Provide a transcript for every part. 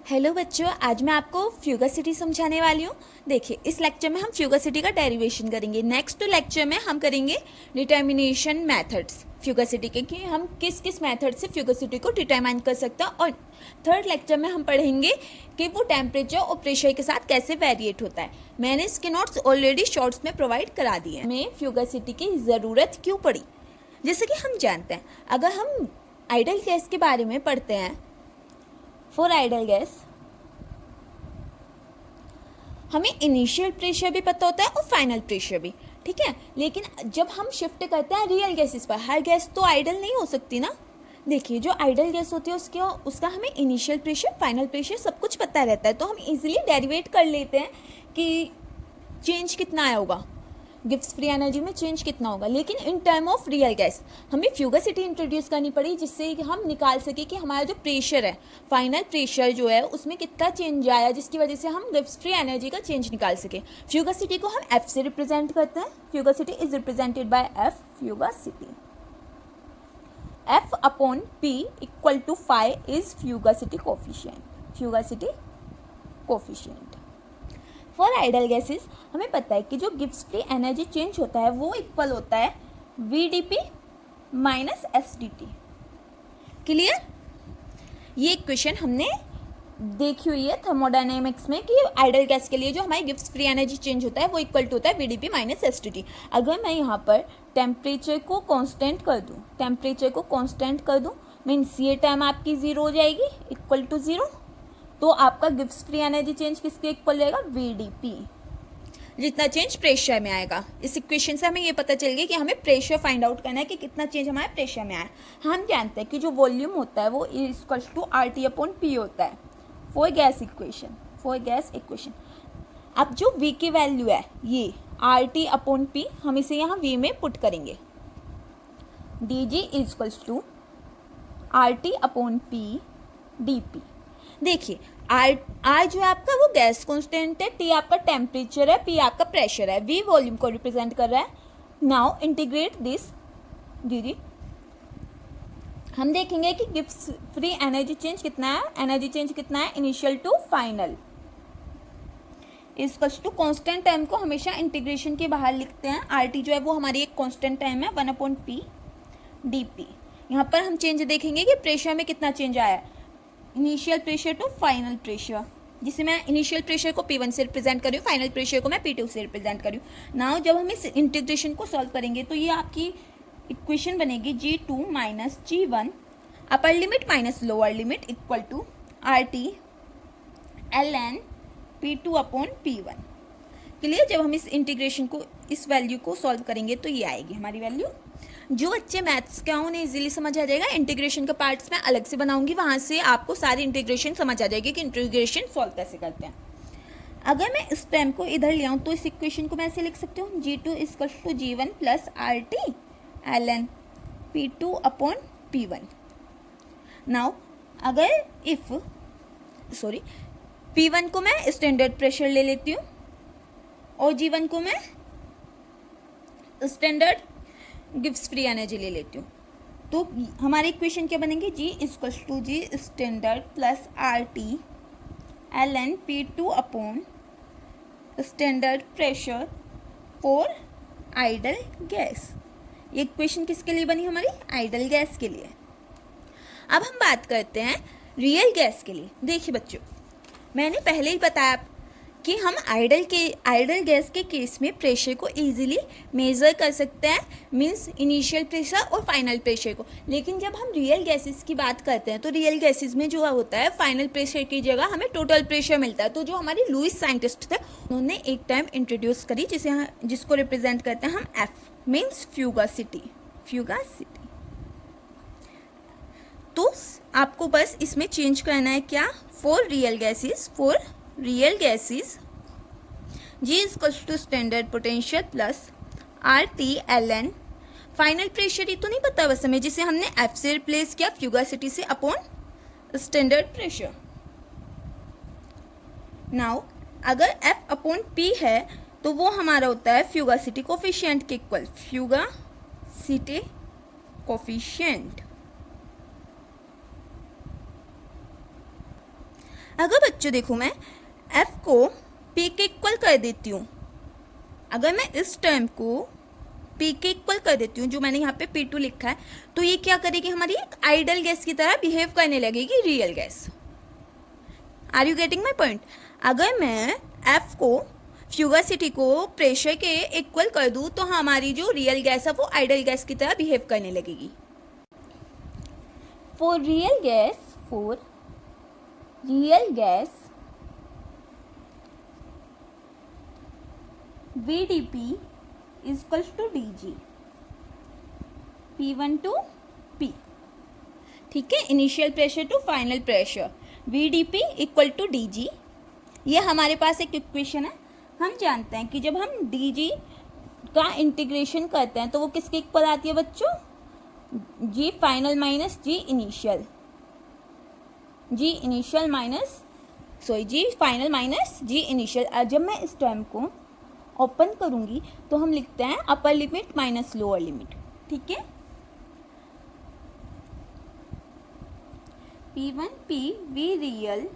Hello बच्चों, आज मैं आपको फ्यूगासिटी समझाने वाली हूँ। देखिए, इस लेक्चर में हम फ्यूगासिटी का डेरिवेशन करेंगे। नेक्स्ट लेक्चर में हम करेंगे डिटर्मिनेशन मेथड्स फ्यूगासिटी के, कि हम किस किस मेथड से फ्यूगासिटी को डिटरमाइन कर सकते हैं। और थर्ड लेक्चर में हम पढ़ेंगे कि वो टेम्परेचर और प्रेशर के साथ कैसे वेरिएट होता है। मैंने इसके नोट्स ऑलरेडी शॉर्ट्स में प्रोवाइड करा दिए हैं। हमें फ्यूगासिटी की ज़रूरत क्यों पड़ी? जैसे कि हम जानते हैं, अगर हम आइडल गैस के बारे में पढ़ते हैं, फॉर आइडल गैस हमें इनिशियल प्रेशर भी पता होता है और फाइनल प्रेशर भी, ठीक है। लेकिन जब हम शिफ्ट करते हैं रियल गैसेस पर, हर गैस तो आइडल नहीं हो सकती ना। देखिए, जो आइडल गैस होती है उसका हमें इनिशियल प्रेशर, फाइनल प्रेशर सब कुछ पता रहता है, तो हम इजीली डेरिवेट कर लेते हैं कि चेंज कितना आया होगा, गिब्स फ्री एनर्जी में चेंज कितना होगा। लेकिन in term of real gas हमें फ्यूगासिटी इंट्रोड्यूस करनी पड़ी, जिससे हम निकाल सके कि हमारा जो प्रेशर है, फाइनल प्रेशर जो है, उसमें कितना चेंज आया, जिसकी वजह से हम गिब्स फ्री एनर्जी का चेंज निकाल सके। फ्यूगासिटी को हम एफ से रिप्रेजेंट करते हैं। Fugacity is represented by F. Fugacity F upon P equal to five is fugacity coefficient. Fugacity coefficient for ideal gases हमें पता है कि जो गिब्स फ्री एनर्जी चेंज होता है वो इक्वल होता है VdP माइनस SdT। क्लियर? ये इक्वेशन हमने देखी हुई है थर्मोडायनेमिक्स में कि आइडल गैस के लिए जो हमारी गिब्स फ्री एनर्जी चेंज होता है वो इक्वल टू होता है VdP माइनस SdT। अगर मैं यहाँ पर टेम्परेचर को कांस्टेंट कर दूँ, मीन्स ये टर्म आपकी जीरो हो जाएगी, इक्वल टू जीरो, तो आपका गिब्स फ्री एनर्जी चेंज किसके इक्वल रहेगा? VdP, जितना चेंज प्रेशर में आएगा। इस इक्वेशन से हमें ये पता चल गया कि हमें प्रेशर फाइंड आउट करना है कि कितना चेंज हमारे प्रेशर में आया। हम जानते हैं कि जो वॉल्यूम होता है वो equal to RT upon P होता है फॉर गैस इक्वेशन। अब जो V की वैल्यू है ये RT अपॉन P, हम इसे यहाँ V में पुट करेंगे। dg equal to RT upon P dP। देखिए, आर जो है आपका वो गैस कांस्टेंट है, टी आपका टेम्परेचर है, पी आपका प्रेशर है, वी वॉल्यूम को रिप्रेजेंट कर रहा है। नाउ इंटीग्रेट दिस दीदी, हम देखेंगे कि गिब्स फ्री एनर्जी चेंज कितना है, initial to final equals to constant term को हमेशा इंटीग्रेशन के बाहर लिखते हैं। RT जो है वो हमारी एक कांस्टेंट टर्म है, 1/P dP। यहाँ पर हम चेंज देखेंगे कि प्रेशर में कितना चेंज आया है, initial pressure to final pressure, जिसे मैं इनिशियल प्रेशर को P1 से रिप्रेजेंट कर रही हूँ, फाइनल प्रेशर को मैं P2 से रिप्रेजेंट कर रही हूँ। नाउ जब हम इस इंटीग्रेशन को सॉल्व करेंगे तो ये आपकी इक्वेशन बनेगी G2 minus G1 upper limit minus lower limit equal to RT ln P2 upon P1। Clear? जब हम इस इंटीग्रेशन को, इस वैल्यू को सॉल्व करेंगे तो ये आएगी हमारी वैल्यू। जो बच्चे मैथ्स का उन्हें इजीली समझ आ जाएगा। इंटीग्रेशन का पार्ट्स मैं अलग से बनाऊंगी, वहां से आपको सारी इंटीग्रेशन समझ आ जाएगी कि इंटीग्रेशन सॉल्व कैसे करते हैं। अगर मैं इस टर्म को इधर ले आऊँ तो इस इक्वेशन को मैं ऐसे लिख सकती हूँ, G2 equal to G1 plus RT ln P2 upon P1। Now अगर P1 को मैं स्टैंडर्ड प्रेशर ले लेती हूँ और G1 को मैं स्टैंडर्ड गिब्स फ्री एनर्जी ले लेती हूँ, तो हमारी इक्वेशन क्या बनेंगे? G equal to G standard plus RT ln P2 upon standard pressure for ideal gas. ये इक्वेशन किसके लिए बनी? हमारी आइडल गैस के लिए। अब हम बात करते हैं रियल गैस के लिए। देखिए बच्चों, मैंने पहले ही बताया कि हम आइडल गैस के केस में प्रेशर को इजीली मेज़र कर सकते हैं, मींस इनिशियल प्रेशर और फाइनल प्रेशर को। लेकिन जब हम रियल गैसेस की बात करते हैं तो रियल गैसेस में जो होता है फाइनल प्रेशर की जगह हमें टोटल प्रेशर मिलता है। तो जो हमारे लुईस साइंटिस्ट थे उन्होंने एक टर्म इंट्रोड्यूस करी जिसको रिप्रेजेंट करते हैं हम एफ, मीन्स फ्यूगासिटी। तो आपको बस इसमें चेंज करना है क्या? For real gases G equal to standard potential plus RT ln final pressure ही तो नहीं पता बस हमें, जिसे हमने F से रिप्लेस किया फ्यूगासिटी से अपॉन स्टैंडर्ड प्रेशर। नाउ अगर F अपॉन P है तो वो हमारा होता है फ्यूगासिटी कोफिशिएंट के इक्वल, फ्यूगासिटी कोफिशिएंट। अगर बच्चों देखो मैं F को P के इक्वल कर देती हूँ, अगर मैं इस टर्म को P के इक्वल कर देती हूँ, जो मैंने यहाँ पे P2 लिखा है, तो ये क्या करेगी, हमारी एक आइडल गैस की तरह बिहेव करने लगेगी real gas. Are you getting my point? अगर मैं F को फ्यूगासिटी को प्रेशर के इक्वल कर दूँ तो हमारी जो रियल गैस है वो आइडल गैस की तरह बिहेव करने लगेगी। For real gas VDP equals to DG, P1 to P, ठीक है, initial pressure to final pressure, VDP equal to DG। ये हमारे पास एक इक्वेशन है। हम जानते हैं कि जब हम DG का इंटीग्रेशन करते हैं तो वो किसके इक्वल आती है बच्चों, G final minus G initial, G final minus G initial. जब मैं इस टर्म को ओपन करूंगी तो हम लिखते हैं upper limit minus lower limit, ठीक है। P1P V real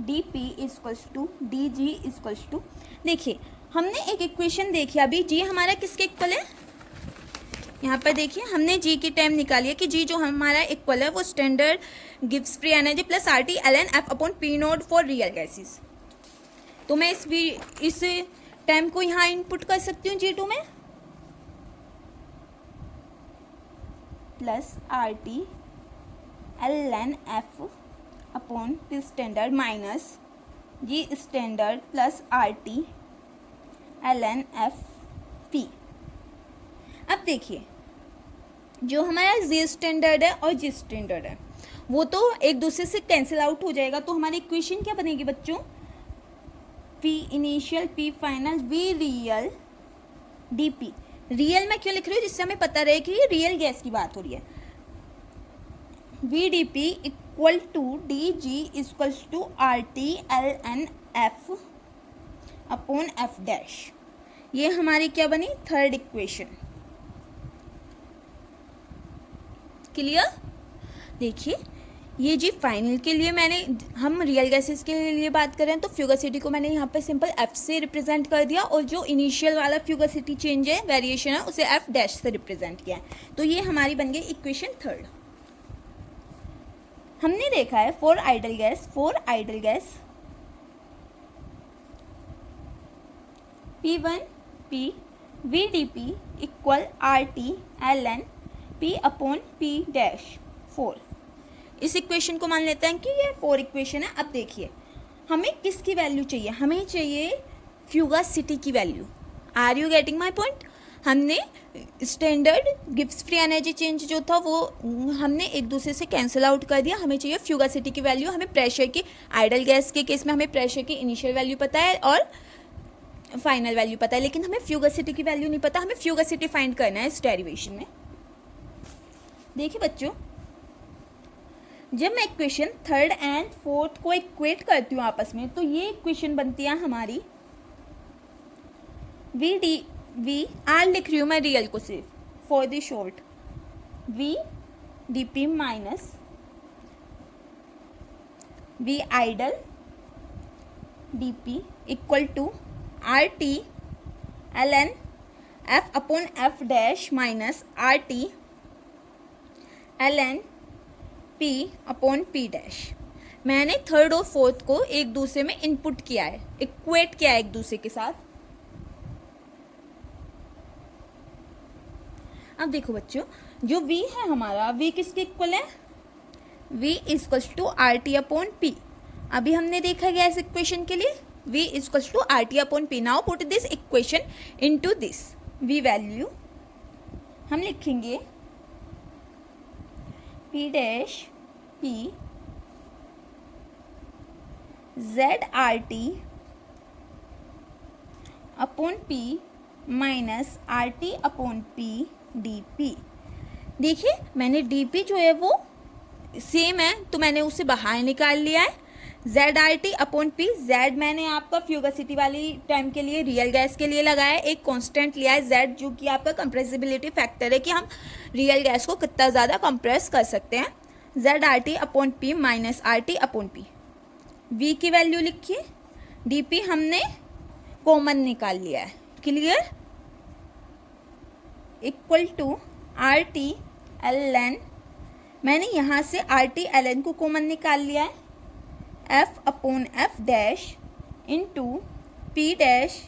DP equals to DG equals to, देखिए हमने एक इक्वेशन देखी अभी, G हमारा किसके इक्वल है, यहाँ पर देखिए हमने G की टर्म निकाली है कि G जो हमारा इक्वल है वो standard gives free energy plus RT ln F upon P note for real gases. तो मैं इस टर्म को यहाँ इनपुट कर सकती हूँ G2 में, plus RT ln F upon P standard minus G standard plus RT ln F P। अब देखिए जो हमारा G स्टैंडर्ड है और G स्टैंडर्ड है वो तो एक दूसरे से कैंसिल आउट हो जाएगा, तो हमारी इक्वेशन क्या बनेगी बच्चों, P initial P final V real DP। Real मैं क्यों लिख रही हूँ, जिससे हमें पता रहे कि ये रियल गैस की बात हो रही है। VDP equal to DG equals to RT ln F upon F dash. ये हमारी क्या बनी, थर्ड इक्वेशन। क्लियर? देखिए ये जी फाइनल के लिए हम रियल गैसेस के लिए बात करें तो फ्यूगासिटी को मैंने यहाँ पे सिंपल F से रिप्रेजेंट कर दिया, और जो इनिशियल वाला फ्यूगासिटी चेंज है, वेरिएशन है, उसे F डैश से रिप्रेजेंट किया है। तो ये हमारी बन गई इक्वेशन थर्ड। हमने देखा है for ideal gas P1P VDP equal RT ln P upon P dash 4। इस इक्वेशन को मान लेते हैं कि ये 4 इक्वेशन है। अब देखिए हमें किसकी वैल्यू चाहिए, हमें चाहिए फ्यूगासिटी की value. Are you getting my point? हमने standard Gibbs free energy change जो था वो हमने एक दूसरे से कैंसिल आउट कर दिया। हमें चाहिए फ्यूगासिटी की वैल्यू। हमें प्रेशर की, आइडल गैस के केस में हमें प्रेशर की इनिशियल वैल्यू पता है और फाइनल वैल्यू पता है, लेकिन हमें फ्यूगासिटी की वैल्यू नहीं पता। हमें फ्यूगासिटी फाइंड करना है इस डेरिवेशन में। देखिए बच्चों, जब मैं इक्वेशन थर्ड एंड फोर्थ को इक्वेट करती हूँ आपस में, तो ये इक्वेशन बनती है हमारी वी आर लिख रही हूँ मैं रियल को सिर्फ for the short, V DP minus V ideal DP equal to RT ln F upon F dash minus RT ln P upon P dash. मैंने थर्ड और फोर्थ को एक दूसरे में इनपुट किया है, इक्वेट किया है एक दूसरे के साथ। अब देखो बच्चों, जो V है हमारा, V किसके इक्वल है, V equals to RT upon P। अभी हमने देखा गया इस इक्वेशन के लिए V equals to RT upon P। Now put this equation into this V value. हम लिखेंगे P dash P ZRT upon P minus RT upon P DP। देखिए मैंने DP जो है वो सेम है तो मैंने उसे बाहर निकाल लिया है। ZRT अपॉन P, Z मैंने आपका फ्यूगासिटी वाली टाइम के लिए, रियल गैस के लिए लगाया है, एक कांस्टेंट लिया है Z, जो कि आपका कंप्रेसिबिलिटी फैक्टर है कि हम रियल गैस को कितना ज़्यादा कंप्रेस कर सकते हैं। ZRT upon P minus RT upon P। V की वैल्यू लिखिए, dp हमने कॉमन निकाल लिया है, clear, equal to RT ln, मैंने यहाँ से RT ln को कॉमन निकाल लिया है, F upon F dash into P dash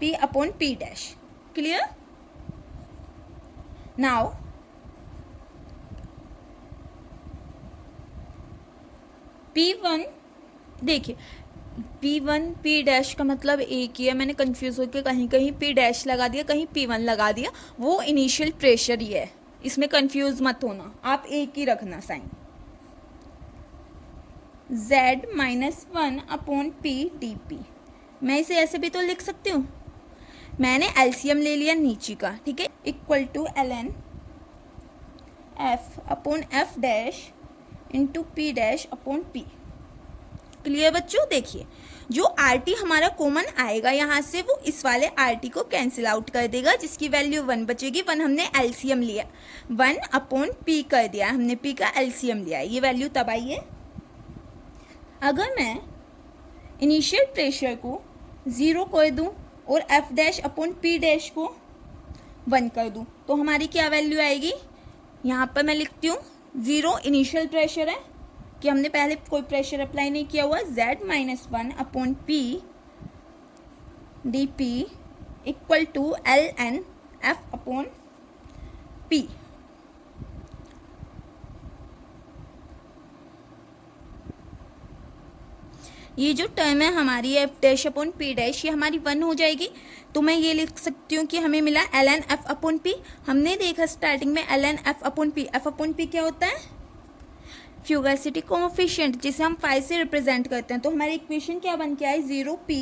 P upon P dash, clear. Now P1 देखिए, P1 P डैश का मतलब एक ही है, मैंने कंफ्यूज होकर कहीं कहीं P डैश लगा दिया, कहीं P1 लगा दिया, वो इनिशियल प्रेशर ही है, इसमें कंफ्यूज मत होना, आप एक ही रखना sign. Z minus 1 upon P dP, मैं इसे ऐसे भी तो लिख सकती हूँ, मैंने एलसीएम ले लिया नीचे का, ठीक है, equal to ln F upon F dash into P dash upon P, clear बच्चों। देखिए जो RT हमारा कॉमन आएगा यहाँ से, वो इस वाले RT को कैंसिल आउट कर देगा, जिसकी वैल्यू 1 बचेगी, 1 हमने एलसीएम लिया, 1 अपॉन P कर दिया, हमने P का एलसीएम लिया, ये वैल्यू तब आई है। अगर मैं इनिशियल प्रेशर को 0 कर दूँ और F dash upon P dash को 1 कर दूँ, तो हमारी क्या वैल्यू आएगी, यहाँ पर मैं लिखती हूँ 0 इनिशियल प्रेशर है कि हमने पहले कोई प्रेशर अप्लाई नहीं किया हुआ, Z minus 1 upon P dP equal to ln F upon P। ये जो टर्म है हमारी F dash upon P dash, ये हमारी 1 हो जाएगी, तो मैं ये लिख सकती हूँ कि हमें मिला ln F अपॉन P। हमने देखा स्टार्टिंग में ln F upon P, F upon P क्या होता है, फ्यूगासिटी कोएफिशिएंट, जिसे हम फाई से रिप्रेजेंट करते हैं। तो हमारी इक्वेशन क्या बन के आई, 0P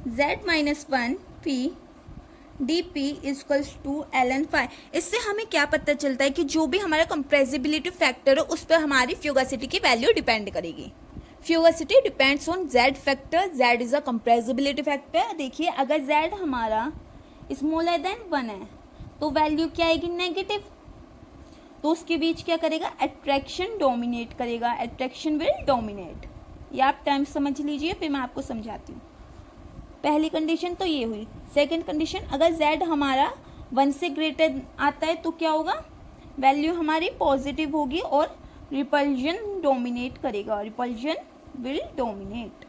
Z minus 1 P dP equals to ln phi. इससे हमें क्या पता चलता है कि जो भी हमारा कंप्रेसिबिलिटी फैक्टर हो, उस पर हमारी फ्यूगासिटी की वैल्यू डिपेंड करेगी। Fugacity depends on Z factor, Z is a compressibility factor. देखिए अगर Z हमारा स्मॉलर देन 1 है तो वैल्यू क्या आएगी, नेगेटिव, तो उसके बीच क्या करेगा, अट्रैक्शन डोमिनेट करेगा, अट्रैक्शन विल डोमिनेट। ये आप टाइम समझ लीजिए, फिर मैं आपको समझाती हूँ। पहली कंडीशन तो ये हुई। सेकंड कंडीशन, अगर Z हमारा 1 से ग्रेटर आता है तो क्या होगा, वैल्यू हमारी पॉजिटिव होगी और रिपल्जन डोमिनेट करेगा, रिपल्जन विल डोमिनेट।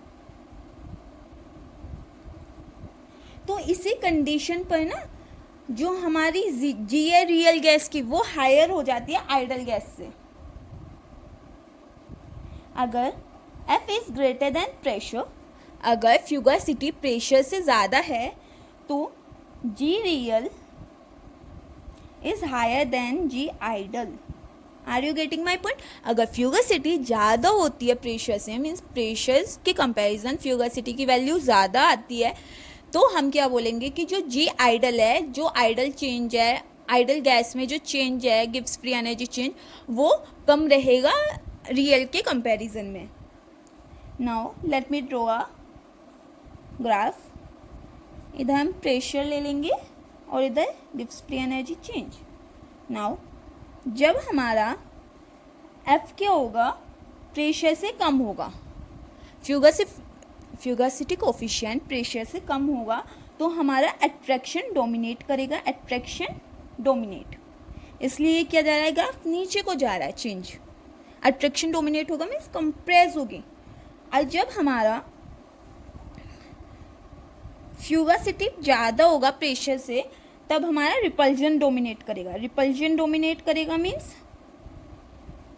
तो इसी कंडीशन पर ना जो हमारी जी है रियल गैस की, वो हायर हो जाती है आइडल गैस से। अगर F is greater than pressure, अगर फ्यूगासिटी प्रेशर से ज़्यादा है तो G real is higher than G ideal. Are you getting my point. अगर फ्यूगासिटी ज़्यादा होती है प्रेशर से, मीन्स प्रेशर के कंपैरिजन फ्यूगासिटी की वैल्यू ज़्यादा आती है, तो हम क्या बोलेंगे कि जो जी आइडल है, जो आइडल चेंज है, आइडल गैस में जो चेंज है, गिव्स फ्री एनर्जी चेंज, वो कम रहेगा रियल के कंपैरिजन में। Now let me draw a graph. इधर हम प्रेशर ले लेंगे और इधर gives free energy change. Now जब हमारा F क्या होगा, प्रेशर से कम होगा, फ्यूगासिटी कोफिशिएंट प्रेशर से कम होगा, तो हमारा अट्रैक्शन डोमिनेट करेगा, अट्रैक्शन डोमिनेट। इसलिए क्या जा रहा है, ग्राफ नीचे को जा रहा है, चेंज। अट्रैक्शन डोमिनेट होगा मीन्स कंप्रेस होगी। और जब हमारा फ्यूगासिटी ज़्यादा होगा प्रेशर से, तब हमारा रिपल्जन डोमिनेट करेगा। रिपल्जन डोमिनेट करेगा means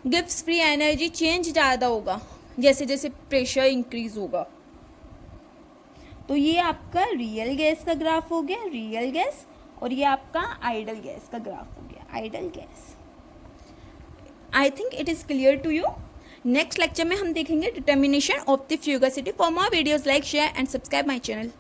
gives free energy change ज़्यादा होगा जैसे जैसे प्रेशर इंक्रीज होगा। तो ये आपका रियल गैस का ग्राफ हो गया, रियल गैस, और ये आपका आइडल गैस का ग्राफ हो गया, ideal gas. I think it is clear to you. Next lecture में हम देखेंगे determination of the fugacity. For more videos like share and subscribe my channel.